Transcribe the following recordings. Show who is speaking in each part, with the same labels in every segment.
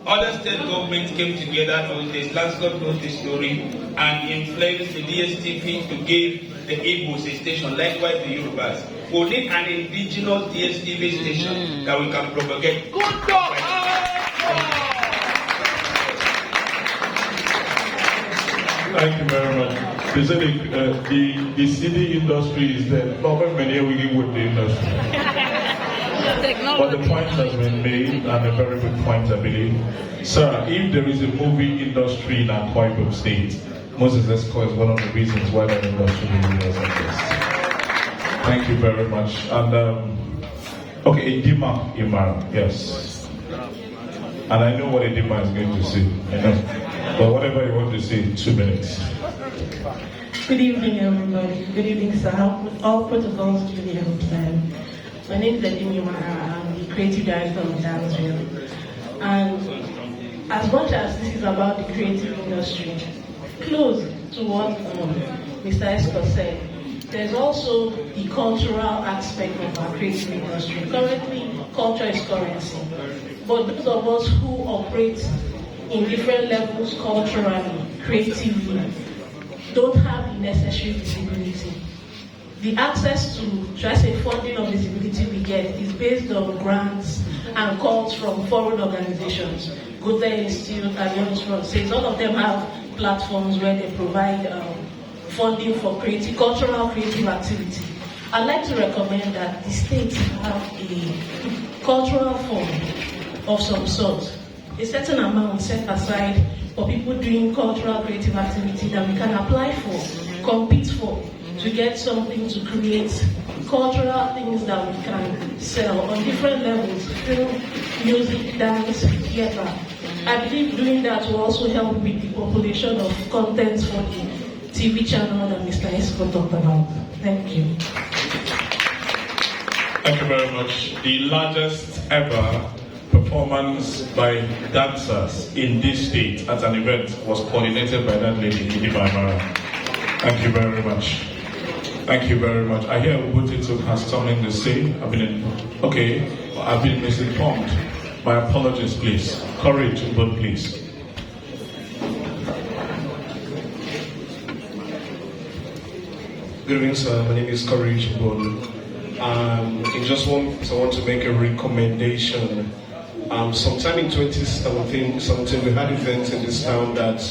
Speaker 1: Other state governments came together, noticed, Landscape noticed the story, and influenced the DSTV to give the Igbos a station, likewise the Yorubas. We need an indigenous DSTV station that we can propagate. Good job!
Speaker 2: Thank you very much. They said the CD industry is there. Not many are really with the industry. But the point has been made, and a very good point, I believe. Sir, if there is a movie industry in Akwa Ibom State, Moses Eskor is one of the reasons why that industry really does exist. Thank you very much. And, okay, Edima Imara, yes. And I know what Edima is going to say, I know. But whatever you want to say, 2 minutes.
Speaker 3: Good evening, everybody. Good evening, sir. All protocols to the observed. My name is Edima Imara. I'm the creative director of Danceville. And as much as this is about the creative industry, close to what Mr. Eskor said, there's also the cultural aspect of our creative industry. Currently, culture is currency. But those of us who operate in different levels culturally, creatively, don't have the necessary visibility. The access to, should I say, funding or visibility we get is based on grants and calls from foreign organizations. Goethe Institute, Alliance Française, all of them have platforms where they provide funding for cultural creative activity. I'd like to recommend that the states have a cultural fund of some sort, a certain amount set aside for people doing cultural creative activity that we can apply for, compete for, to get something to create cultural things that we can sell on different levels, film, music, dance, theater. I believe doing that will also help with the population of content for the TV channel that Mr. Eskor talked about. Thank you.
Speaker 2: Thank you very much. The largest ever performance by dancers in this state at an event was coordinated by that lady, Idima Imara. Thank you very much. Thank you very much. I hear Ubuntu has something to say. I've been misinformed. My apologies, please. Courage, Ubuntu, please.
Speaker 4: Good evening, sir. My name is Courage Ibom. I want to make a recommendation. Sometime in 2017, we had events in this town that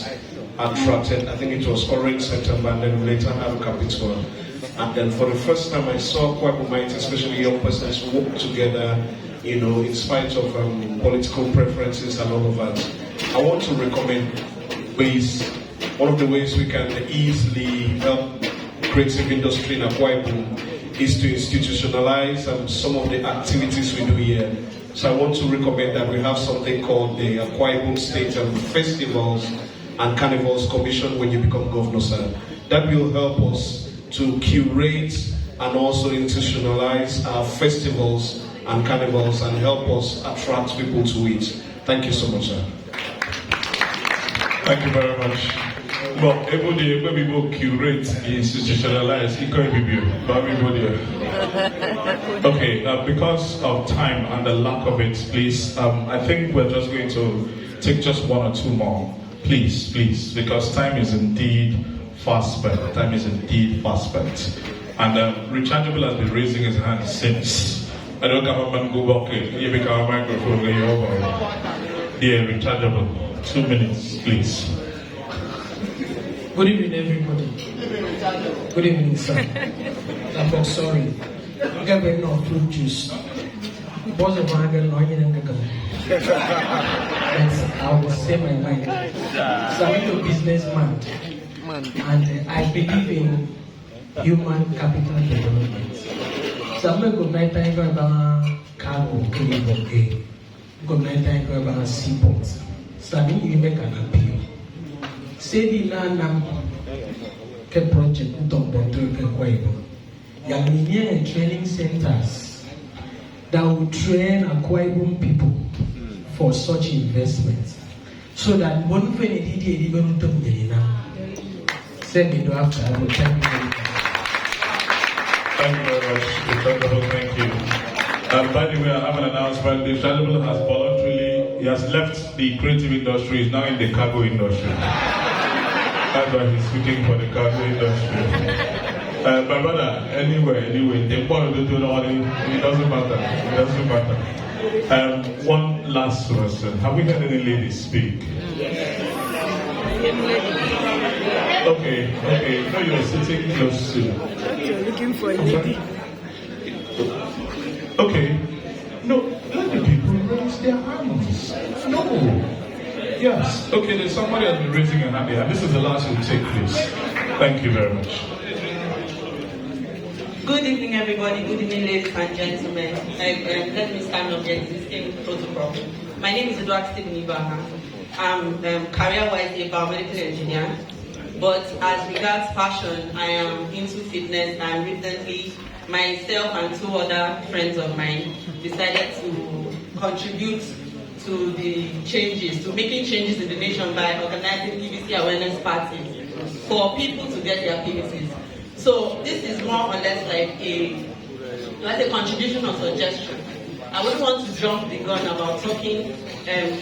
Speaker 4: attracted, I think it was Orange September, and then we later had Capital. And then for the first time, I saw quite a might, especially young persons, work together, in spite of political preferences and all of that. I want to recommend ways, one of the ways we can easily help creative industry in Akwa Ibom is to institutionalize some of the activities we do here. So I want to recommend that we have something called the Akwa Ibom State Festivals and Carnivals Commission when you become governor, sir. That will help us to curate and also institutionalize our festivals and carnivals and help us attract people to it. Thank you so much, sir.
Speaker 2: Thank you very much. Well, everybody will curate, institutionalize, okay, because of time and the lack of it, please, I think we're just going to take just one or two more. Please, because time is indeed fast spent. And Rechargeable has been raising his hand since. I don't government go back. You become a microphone. Here, Rechargeable. 2 minutes, please.
Speaker 5: Good evening, everybody. Good evening, sir. I'm sorry. I'm getting no fruit juice. Boss of my girl, I will say my mind. So I'm a businessman, and I believe in human capital development. So I'm going to go night time about cargo, go night time about seaports. So I think you make an appeal. Say the land project and training centers that will train Akwa Ibom people for such investments, so that one when it did even to me now. Send me to after. I will thank you.
Speaker 2: Thank you very much, Rechargeable. Thank you. And by the way, I have an announcement. Rechargeable has voluntarily he has left the creative industry, he's now in the cargo industry. That's why he's speaking for the cargo industry. My brother, anyway, the point of the it doesn't matter. One last question. Have we had any ladies speak? Okay. No, you're sitting close to.
Speaker 6: You're looking for a lady.
Speaker 2: Okay. No, let the people raise their hands. No. Yes. Okay, there's somebody has been raising a hand here. This is the last who will take place. Thank you very much.
Speaker 7: Good evening, everybody. Good evening, ladies and gentlemen. Let me stand up the existing protocol. My name is Ibom. I'm career-wise a biomedical engineer, but as regards fashion, I am into fitness, and recently myself and two other friends of mine decided to contribute to the changes, to making changes in the nation by organizing PVC awareness parties for people to get their PVCs. So this is more or less like a contribution or suggestion. I wouldn't want to jump the gun about talking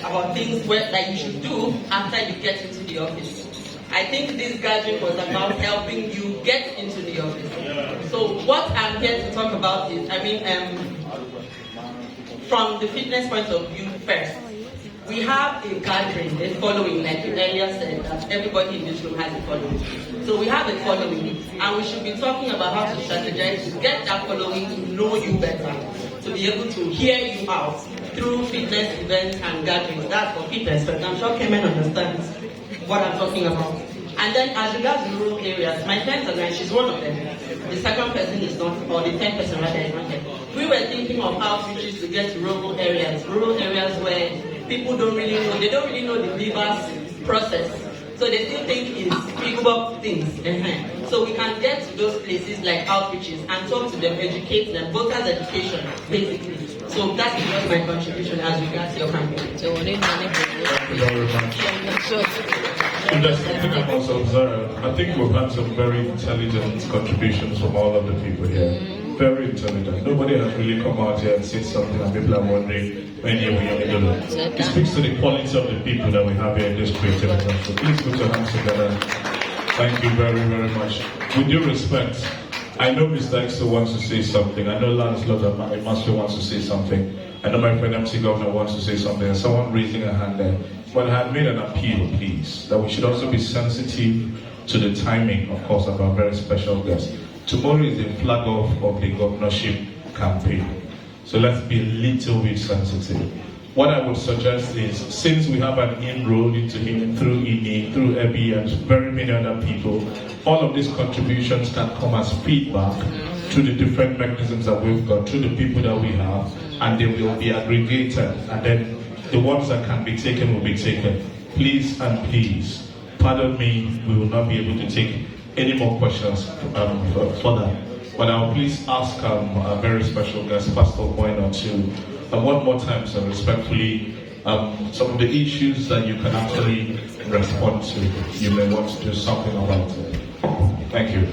Speaker 7: about things that you should do after you get into the office. I think this gathering was about helping you get into the office. So what I'm here to talk about is, from the fitness point of view first, we have a gathering, a following, like you earlier said, that everybody in this room has a following. So we have a following, and we should be talking about how to strategize to get that following to know you better, to be able to hear you out through fitness events and gatherings. That's for fitness, but I'm sure Kemen understands what I'm talking about. And then as regards to rural areas, my friend Tazan, she's one of them. The second person is not, or the third person rather is not here. We were thinking of outreaches to get to rural areas where people don't really know, they don't really know the liver's process. So they still think it's pickable things. So we can get to those places like outreaches and talk to them, educate them, voters education, basically. So that is just my contribution as regards to your campaign.
Speaker 2: Thank you very much. If there's something I must observe, I think we've had some very intelligent contributions from all of the people here. Very intelligent. Nobody has really come out here and said something and people are wondering when you will. It speaks to the quality of the people that we have here in this creative event. So please put your hands together. Thank you very, very much. With due respect, I know Mr. Eskor wants to say something. I know Lancelot and Master wants to say something. I know my friend MC Governor wants to say something. And someone raising a hand there. But I had made an appeal, please, that we should also be sensitive to the timing, of course, of our very special guest. Tomorrow is the flag off of the governorship campaign. So let's be a little bit sensitive. What I would suggest is, since we have an inroad into him through INI, through EBI, and very many other people, all of these contributions can come as feedback to the different mechanisms that we've got, to the people that we have, and they will be aggregated, and then the ones that can be taken will be taken. Please and please, pardon me, we will not be able to take any more questions for that. But I'll please ask a very special guest, Pastor Bueno, to one more time, so respectfully, some of the issues that you can actually respond to. You may want to do something about it. Thank you.